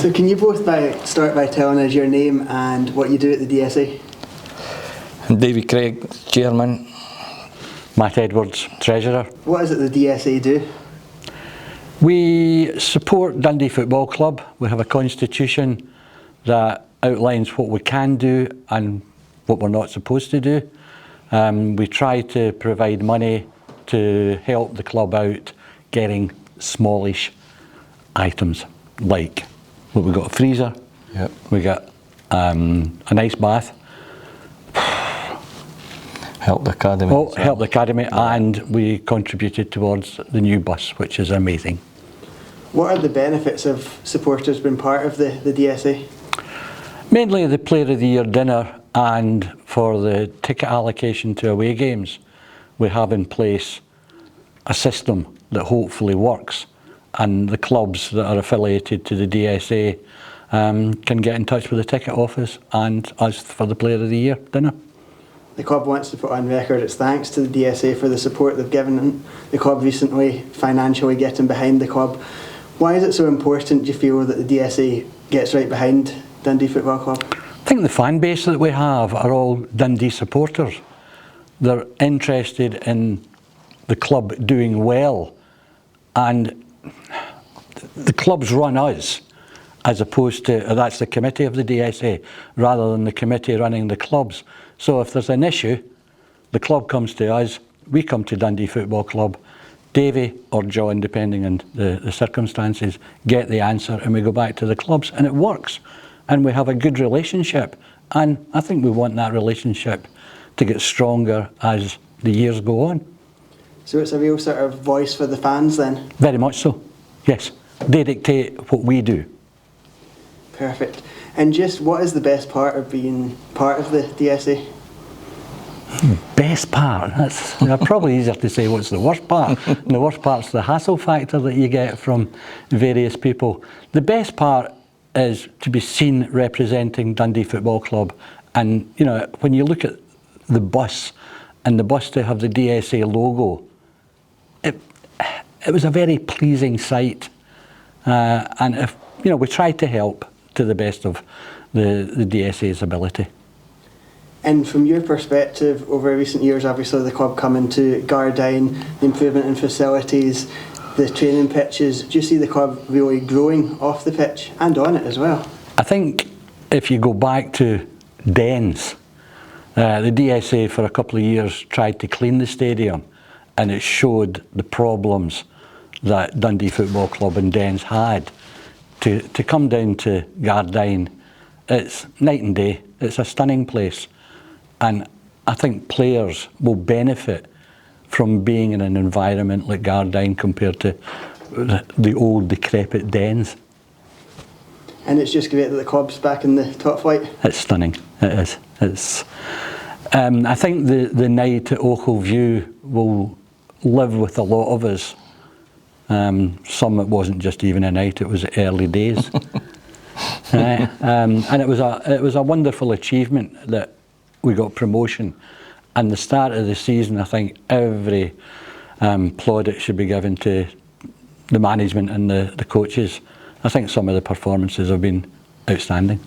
So can you both start by telling us your name and what you do at the DSA? I'm Davie Craig, Chairman. Matt Edwards, Treasurer. What is it the DSA do? We support Dundee Football Club. We have a constitution that outlines what we can do and what we're not supposed to do. We try to provide money to help the club out getting smallish items, like we've got a freezer, Yep. we got an ice bath, Help the academy. oh, help the academy, and we contributed towards the new bus, which is amazing. What are the benefits of supporters being part of the DSA? Mainly the Player of the Year dinner, and for the ticket allocation to away games, we have in place a system that hopefully works, and the clubs that are affiliated to the DSA can get in touch with the ticket office and us for the Player of the Year dinner. The club wants to put on record its thanks to the DSA for the support they've given the club recently, financially getting behind the club. Why is it so important, do you feel, that the DSA gets right behind Dundee Football Club? I think the fan base that we have are all Dundee supporters. They're interested in the club doing well, and the clubs run us, as opposed to, that's the committee of the DSA, rather than the committee running the clubs. So if there's an issue, the club comes to us, we come to Dundee Football Club, Davie or John, depending on the circumstances, get the answer, and we go back to the clubs, and it works. And we have a good relationship, and I think we want that relationship to get stronger as the years go on. So it's a real sort of voice for the fans then? Very much so, yes. They dictate what we do. Perfect. And just what is the best part of being part of the DSA? Best part? That's probably easier to say what's the worst part. And the worst part's the hassle factor that you get from various people. The best part is to be seen representing Dundee Football Club. And you know, when you look at the bus, and the bus to have the DSA logo, it was a very pleasing sight. And if you know, we tried to help to the best of the DSA's ability. And from your perspective, over recent years, obviously the club coming to Gardyne, the improvement in facilities, the training pitches, do you see the club really growing off the pitch and on it as well? I think if you go back to Dens, the DSA for a couple of years tried to clean the stadium, and it showed the problems that Dundee Football Club and Dens had. To come down to Gardyne, it's night and day. It's a stunning place, and I think players will benefit from being in an environment like Gardyne compared to the old decrepit Dens. And it's just great that the club's back in the top flight. It's stunning. It is. It's. I think the night at Ochil View will live with a lot of us. Some it wasn't just even a night; it was early days, and it was a wonderful achievement that we got promotion. And the start of the season, I think every plaudit should be given to the management and the coaches. I think some of the performances have been outstanding.